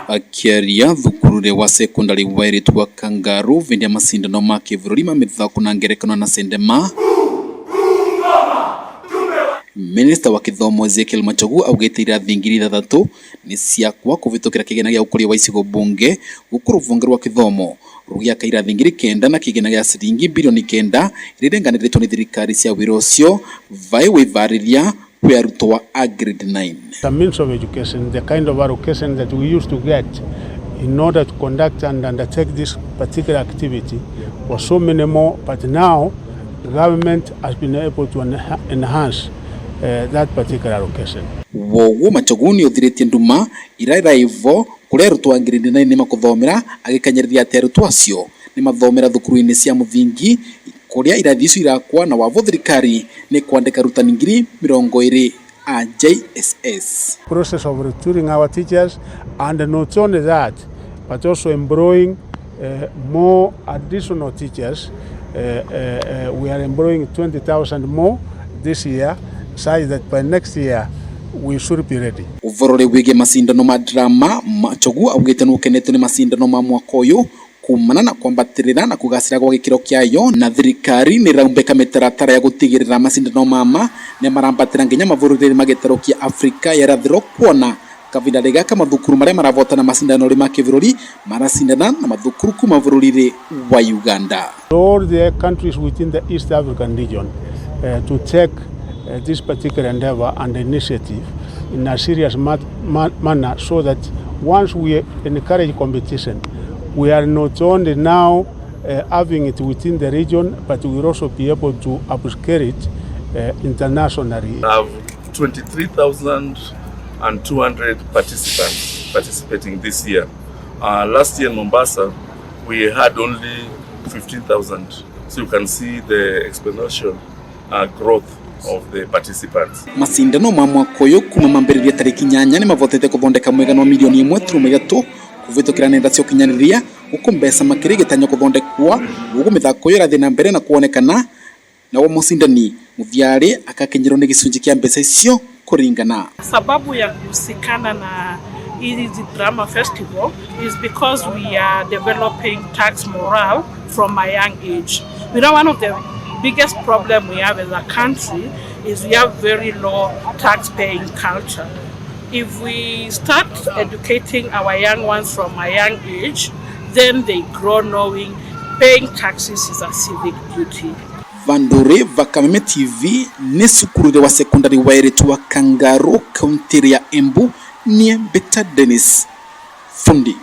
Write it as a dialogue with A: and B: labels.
A: Akiaria thukuru wa sekondari wa Arutwo Kangaru vindi amasindano ma kivururi ma mithako na ngerekano na sendema. Minister wa Kithomo EZEKIEL MACHOGU augite irathi ngiri ithathatu ni ciakwa kuvitukira kigina gia ukuria wa icigo bunge gukuru ruvunge rwa Kithomo rugiaka irathi ngiri kenda na kigina gia ciringi bilioni kenda irirenganiritwo ni thirikari cia wira ucio vai wivariria kwi arutwo wa grade 9.
B: The means of education, the kind of allocation that we used to get in order to conduct and undertake this particular activity was so minimal, but now the government has been able to enhance that particular allocation.
A: Wogu MACHOGU ni uthiritie nduma iraira ivo kuri arutwo wa grade 9 ni makuthomera agikanyiriria ati arutwo acio ni mathomera thukuru-ini cia muthingi kuria irathi icio irakwa na wavo thirikari ni kwandika arutani ngiri mirongo iri a JSS.
B: Process of recruiting our teachers, and not only that but also employing more additional teachers. We are employing 20,000 more this year, such that by next year we should be ready.
A: Uvorore wige masindano ma drama MACHOGU augite nukenete ni masindano ma mwaka uyu kumana na kwambatirira na kugasira gwa gikiro kiayo na thirikari ni raumbeka mitaratara ya gutigirira masindano mama ne marambatira nginya mavururire magitaro kia Afrika yarathiro kuona kavinda gaka mathukuru maria maravotana masindano ri makivururi marasindana na mathukuru kuma vururire wa Uganda.
B: All the countries within the East African region to take this particular endeavor and initiative in a serious manner, so that once we encourage competition, we are not only now having it within the region, but we will also be able to upscale it internationally.
C: We have 23,200 participants participating this year. Last year in Mombasa, we had only 15,000. So you can see the exponential growth of the participants.
A: Masindano ma mwaka uyu kuma mambiriria tariki 8 ni mavotete kuthondeka mwigano wa milioni 1.3 kuvitukira nenda cia ukinyaniria uko mbesa makiri gitanyo kuthondekwa ugo mithako irathi na mbere na kuonekana na wa musindani muthiari akakinyirwo ni gicunji kia mbesa icio kuringana.
D: Sababu ya kusikana na hii drama festival is because we are developing tax morale from a young age. You know, one of the biggest problem we have as a country is we have very low tax paying culture. If we start educating our young ones from a young age, then they grow knowing paying taxes is a civic duty.
A: Vandore Vakameme TV ni sukuru wa sekondari wa Arutwo Kangaru kaunti ya Embu ni Beta Dennis Fundi.